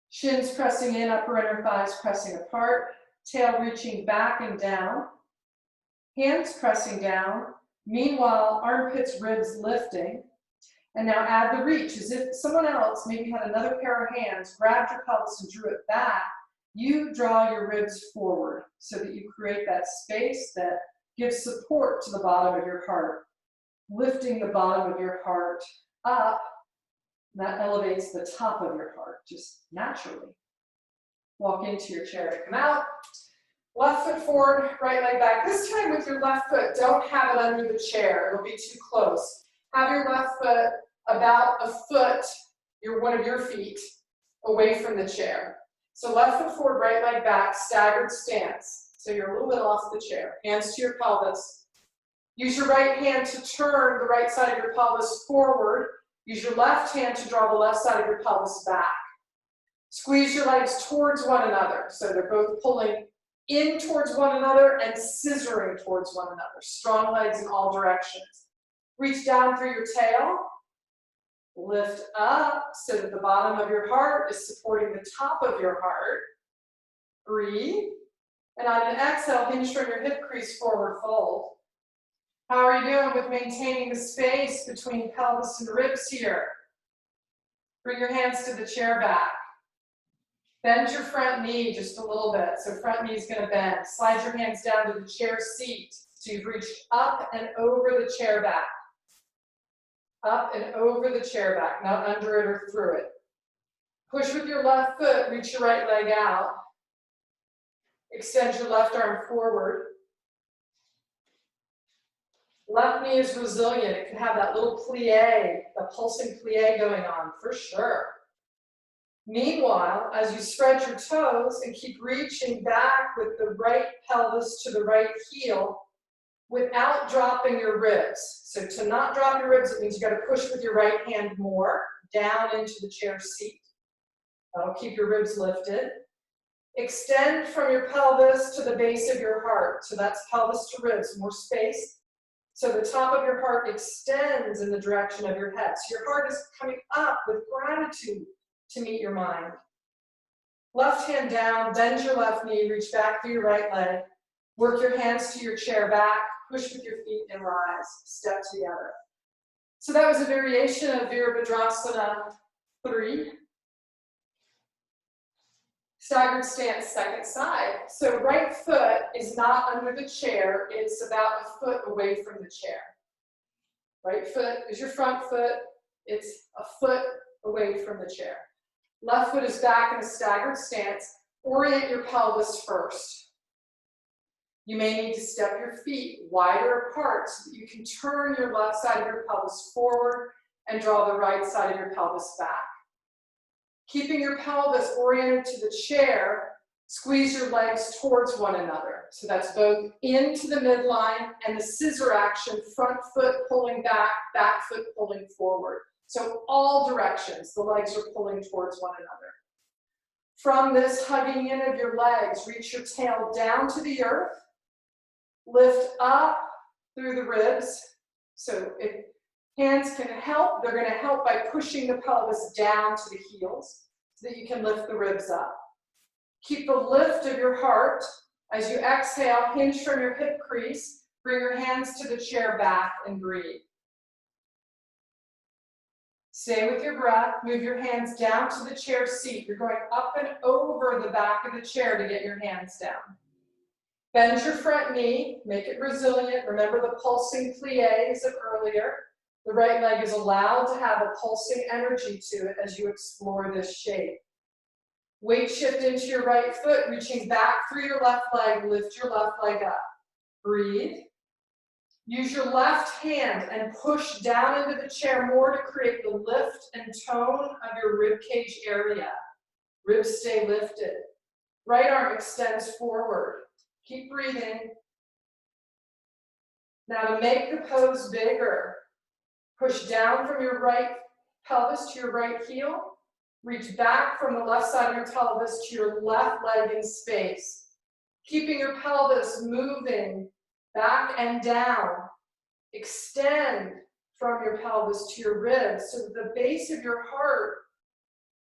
Shins pressing in, upper inner thighs pressing apart. Tail reaching back and down. Hands pressing down. Meanwhile, armpits, ribs lifting. And now add the reach, as if someone else maybe had another pair of hands, grabbed your pelvis and drew it back. You draw your ribs forward so that you create that space that gives support to the bottom of your heart. Lifting the bottom of your heart up, that elevates the top of your heart, just naturally. Walk into your chair to come out. Left foot forward, right leg back. This time with your left foot, don't have it under the chair. It'll be too close. Have your left foot about a foot, one of your feet, away from the chair. So left foot forward, right leg back, staggered stance. So you're a little bit off the chair. Hands to your pelvis. Use your right hand to turn the right side of your pelvis forward. Use your left hand to draw the left side of your pelvis back. Squeeze your legs towards one another. So they're both pulling in towards one another and scissoring towards one another. Strong legs in all directions. Reach down through your tail. Lift up so that the bottom of your heart is supporting the top of your heart. Breathe. And on an exhale, hinge from your hip crease, forward fold. How are you doing with maintaining the space between pelvis and ribs here? Bring your hands to the chair back. Bend your front knee just a little bit. So front knee is going to bend. Slide your hands down to the chair seat. So you've reached up and over the chair back. Up and over the chair back, not under it or through it. Push with your left foot, reach your right leg out. Extend your left arm forward. Left knee is resilient. It can have that little plie, the pulsing plie going on, for sure. Meanwhile, as you spread your toes and keep reaching back with the right pelvis to the right heel, without dropping your ribs. So to not drop your ribs, it means you got to push with your right hand more down into the chair seat. That'll keep your ribs lifted. Extend from your pelvis to the base of your heart. So that's pelvis to ribs, more space. So the top of your heart extends in the direction of your head. So your heart is coming up with gratitude to meet your mind. Left hand down, bend your left knee, reach back through your right leg. Work your hands to your chair back, push with your feet and rise, step together. So that was a variation of Virabhadrasana 3. Staggered stance, second side. So right foot is not under the chair, it's about a foot away from the chair. Right foot is your front foot, it's a foot away from the chair. Left foot is back in a staggered stance. Orient your pelvis first. You may need to step your feet wider apart so that you can turn your left side of your pelvis forward and draw the right side of your pelvis back. Keeping your pelvis oriented to the chair, squeeze your legs towards one another. So that's both into the midline and the scissor action, front foot pulling back, back foot pulling forward. So all directions, the legs are pulling towards one another. From this hugging in of your legs, reach your tail down to the earth, lift up through the ribs. So if hands can help, they're going to help by pushing the pelvis down to the heels so that you can lift the ribs up. Keep the lift of your heart. As you exhale, hinge from your hip crease, bring your hands to the chair back and breathe. Stay with your breath, move your hands down to the chair seat. You're going up and over the back of the chair to get your hands down. Bend your front knee, make it resilient. Remember the pulsing plies of earlier. The right leg is allowed to have a pulsing energy to it as you explore this shape. Weight shift into your right foot, reaching back through your left leg, lift your left leg up. Breathe. Use your left hand and push down into the chair more to create the lift and tone of your rib cage area. Ribs stay lifted. Right arm extends forward. Keep breathing. Now to make the pose bigger, push down from your right pelvis to your right heel. Reach back from the left side of your pelvis to your left leg in space. Keeping your pelvis moving back and down. Extend from your pelvis to your ribs so that the base of your heart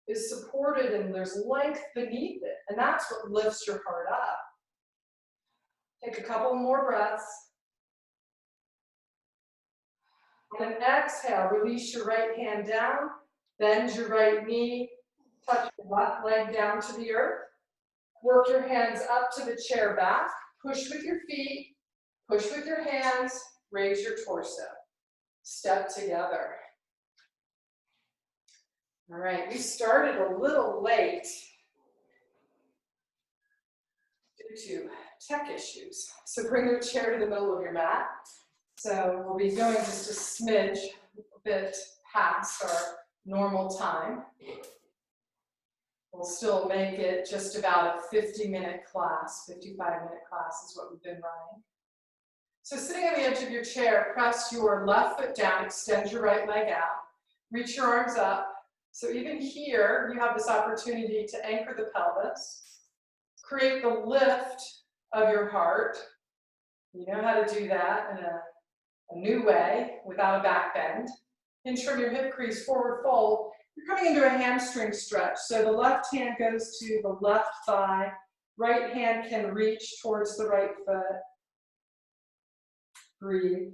is supported and there's length beneath it. And that's what lifts your heart up. Take a couple more breaths. On an exhale, release your right hand down, bend your right knee, touch your left leg down to the earth. Work your hands up to the chair back. Push with your feet, push with your hands, raise your torso. Step together. All right, we started a little late due to tech issues. So bring your chair to the middle of your mat. So we'll be going just a smidge, a bit past our normal time. We'll still make it just about a 50-minute class, 55-minute class is what we've been running. So sitting on the edge of your chair, press your left foot down, extend your right leg out, reach your arms up. So even here, you have this opportunity to anchor the pelvis, create the lift of your heart. You know how to do that in a new way without a back bend. Hinge from your hip crease, forward fold. You're coming into a hamstring stretch. So the left hand goes to the left thigh, right hand can reach towards the right foot. Breathe.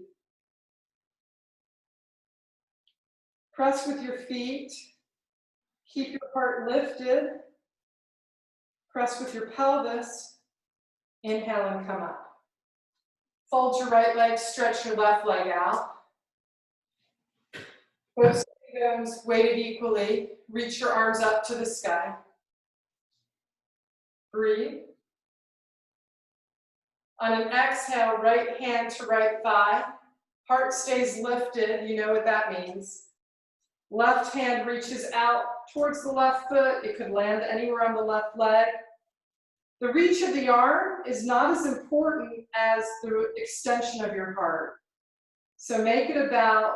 Press with your feet. Keep your heart lifted. Press with your pelvis. Inhale and come up. Fold your right leg, stretch your left leg out. Both bones weighted equally. Reach your arms up to the sky. Breathe. On an exhale, right hand to right thigh. Heart stays lifted, you know what that means. Left hand reaches out towards the left foot. It could land anywhere on the left leg. The reach of the arm is not as important as the extension of your heart. So make it about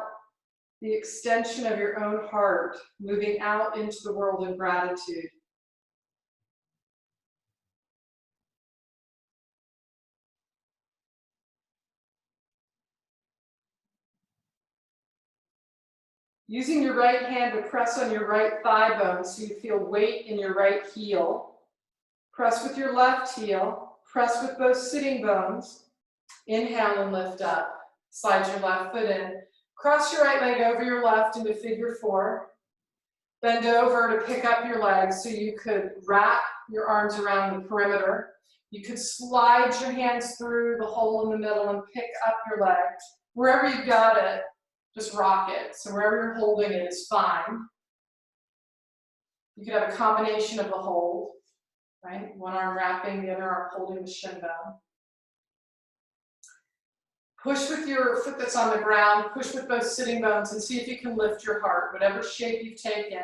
the extension of your own heart, moving out into the world in gratitude. Using your right hand to press on your right thigh bone so you feel weight in your right heel. Press with your left heel. Press with both sitting bones. Inhale and lift up. Slide your left foot in. Cross your right leg over your left into figure 4. Bend over to pick up your legs so you could wrap your arms around the perimeter. You could slide your hands through the hole in the middle and pick up your legs. Wherever you've got it, just rock it. So wherever you're holding it is fine. You could have a combination of the hold, right? One arm wrapping, the other arm holding the shin bone. Push with your foot that's on the ground, push with both sitting bones and see if you can lift your heart, whatever shape you've taken.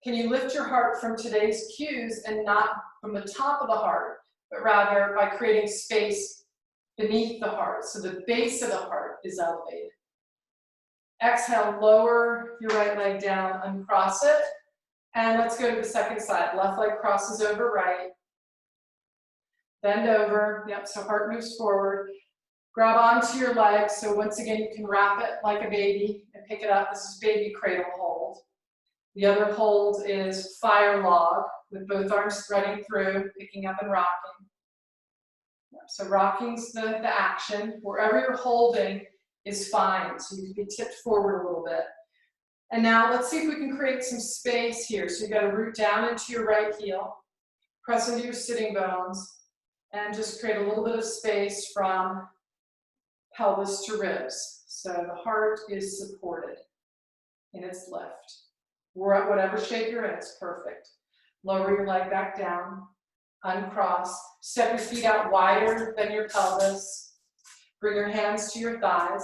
Can you lift your heart from today's cues and not from the top of the heart, but rather by creating space beneath the heart, so the base of the heart is elevated. Exhale, lower your right leg down, uncross it, and let's go to the second side. Left leg crosses over right. Bend over, yep, so heart moves forward. Grab onto your legs, so once again you can wrap it like a baby and pick it up. This is baby cradle hold. The other hold is fire log, with both arms threading through, picking up and rocking. So rocking's the action. Wherever you're holding is fine, so you can be tipped forward a little bit. And now let's see if we can create some space here. So you've got to root down into your right heel, press into your sitting bones, and just create a little bit of space from pelvis to ribs. So the heart is supported in its lift. We're at whatever shape you're in, it's perfect. Lower your leg back down, uncross, step your feet out wider than your pelvis. Bring your hands to your thighs.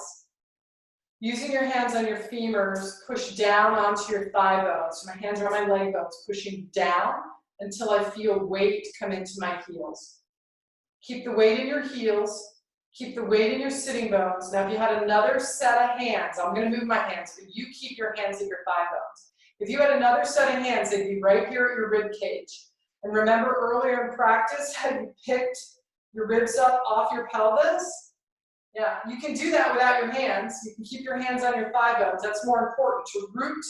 Using your hands on your femurs, push down onto your thigh bones. So my hands are on my leg bones, pushing down until I feel weight come into my heels. Keep the weight in your heels. Keep the weight in your sitting bones. Now, if you had another set of hands, I'm going to move my hands, but you keep your hands at your thigh bones. If you had another set of hands, they'd be right here at your rib cage. And remember earlier in practice how you picked your ribs up off your pelvis? Yeah, you can do that without your hands. You can keep your hands on your thigh bones. That's more important, to root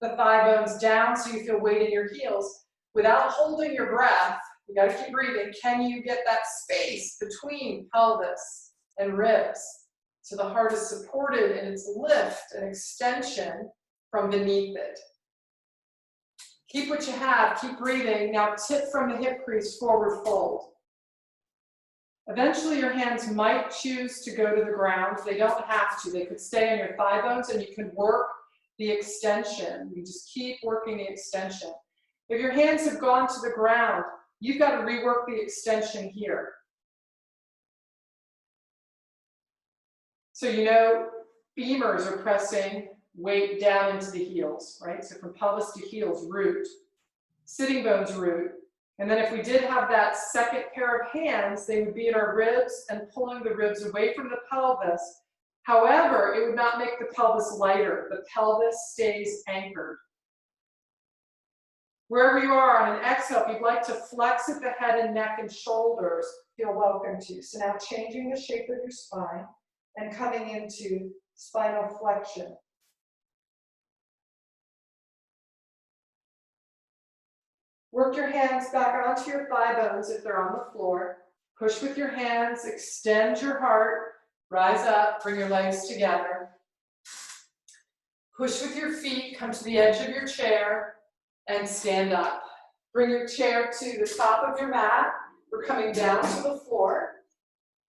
the thigh bones down so you feel weight in your heels without holding your breath. You got to keep breathing. Can you get that space between pelvis and ribs so the heart is supported in its lift and extension from beneath it? Keep what you have. Keep breathing. Now tip from the hip crease, forward fold. Eventually your hands might choose to go to the ground. They don't have to. They could stay on your thigh bones and you can work the extension. You just keep working the extension. If your hands have gone to the ground, you've got to rework the extension here. So you know femurs are pressing weight down into the heels, right? So from pelvis to heels, root. Sitting bones root. And then if we did have that second pair of hands, they would be at our ribs and pulling the ribs away from the pelvis. However, it would not make the pelvis lighter. The pelvis stays anchored. Wherever you are on an exhale, if you'd like to flex at the head and neck and shoulders, feel welcome to. So now changing the shape of your spine and coming into spinal flexion. Work your hands back onto your thigh bones if they're on the floor. Push with your hands, extend your heart, rise up, bring your legs together. Push with your feet, come to the edge of your chair, and stand up. Bring your chair to the top of your mat. We're coming down to the floor.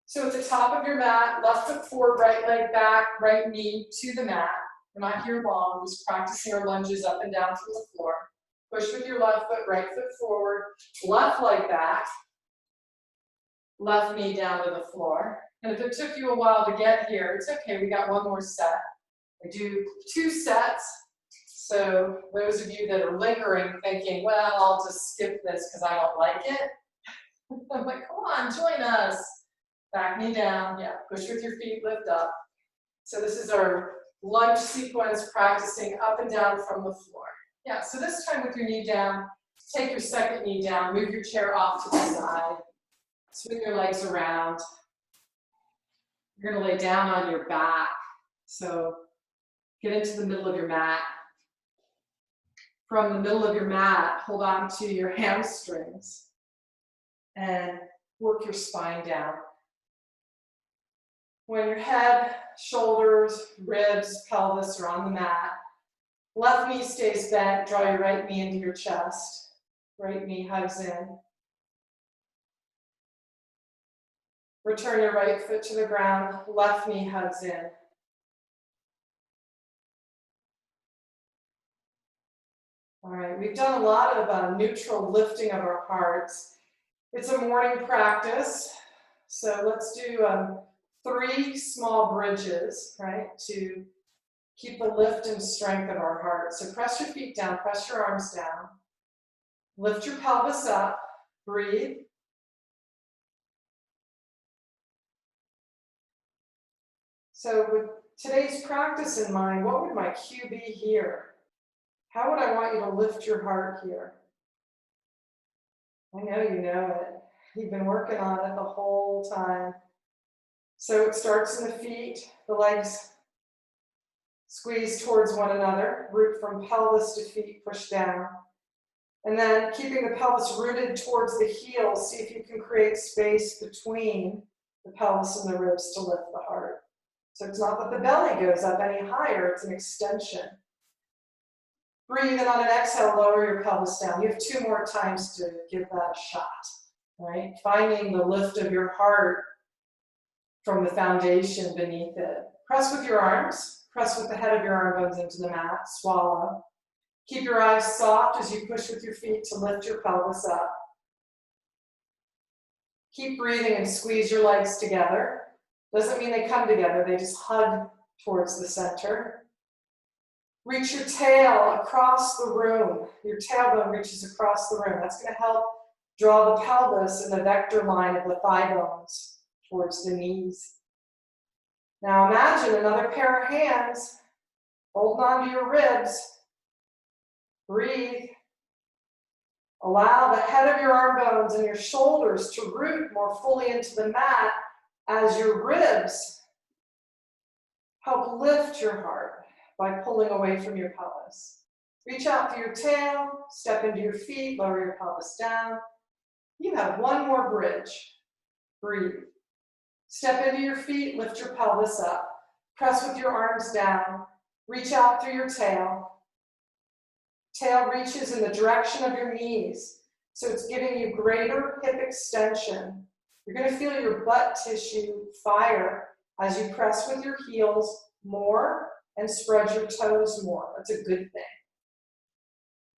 So at the top of your mat, left foot forward, right leg back, right knee to the mat. We're not here long, we're just practicing our lunges up and down to the floor. Push with your left foot, right foot forward, left leg back, left knee down to the floor. And if it took you a while to get here, it's okay, we got one more set. I do 2 sets. So those of you that are lingering thinking, well, I'll just skip this because I don't like it. I'm like, come on, join us. Back knee down, yeah, push with your feet, lift up. So this is our lunge sequence, practicing up and down from the floor. Yeah, so this time with your knee down, take your second knee down, move your chair off to the side, swing your legs around. You're gonna lay down on your back. So get into the middle of your mat. From the middle of your mat, hold on to your hamstrings and work your spine down. When your head, shoulders, ribs, pelvis are on the mat, left knee stays bent, draw your right knee into your chest. Right knee hugs in. Return your right foot to the ground, left knee hugs in. All right, we've done a lot of neutral lifting of our hearts. It's a morning practice, so let's do 3 small bridges, right, to keep the lift and strength of our heart. So press your feet down, press your arms down. Lift your pelvis up, breathe. So with today's practice in mind, what would my cue be here? How would I want you to lift your heart here? I know you know it. You've been working on it the whole time. So it starts in the feet, the legs squeeze towards one another, root from pelvis to feet, push down. And then keeping the pelvis rooted towards the heels, see if you can create space between the pelvis and the ribs to lift the heart. So it's not that the belly goes up any higher, it's an extension. Breathe, and on an exhale, lower your pelvis down. You have 2 more times to give that a shot, right? Finding the lift of your heart from the foundation beneath it. Press with your arms. Press with the head of your arm bones into the mat. Swallow. Keep your eyes soft as you push with your feet to lift your pelvis up. Keep breathing and squeeze your legs together. Doesn't mean they come together, they just hug towards the center. Reach your tail across the room. Your tailbone reaches across the room. That's going to help draw the pelvis in the vector line of the thigh bones towards the knees. Now imagine another pair of hands holding onto your ribs. Breathe. Allow the head of your arm bones and your shoulders to root more fully into the mat as your ribs help lift your heart by pulling away from your pelvis. Reach out through your tail, step into your feet, lower your pelvis down. You have 1 more bridge. Breathe. Step into your feet, lift your pelvis up. Press with your arms down. Reach out through your tail. Tail reaches in the direction of your knees, so it's giving you greater hip extension. You're going to feel your butt tissue fire as you press with your heels more and spread your toes more. That's a good thing.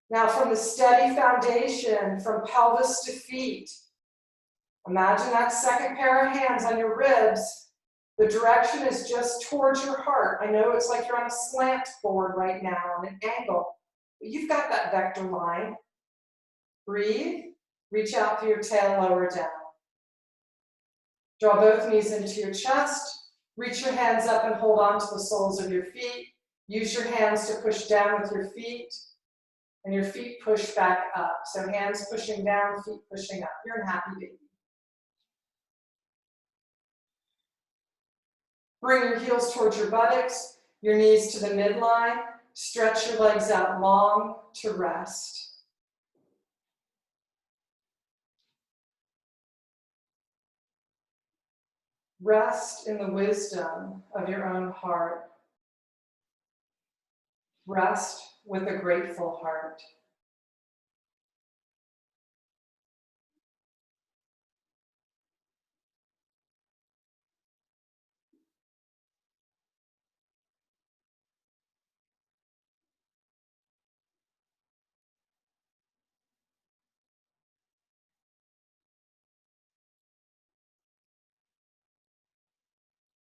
Now from the steady foundation, from pelvis to feet, imagine that second pair of hands on your ribs. The direction is just towards your heart. I know it's like you're on a slant forward right now, on an angle, but you've got that vector line. Breathe, reach out through your tail, lower down. Draw both knees into your chest. Reach your hands up and hold on to the soles of your feet. Use your hands to push down with your feet, and your feet push back up. So hands pushing down, feet pushing up. You're in happy baby. Bring your heels towards your buttocks, your knees to the midline. Stretch your legs out long to rest. Rest in the wisdom of your own heart. Rest with a grateful heart.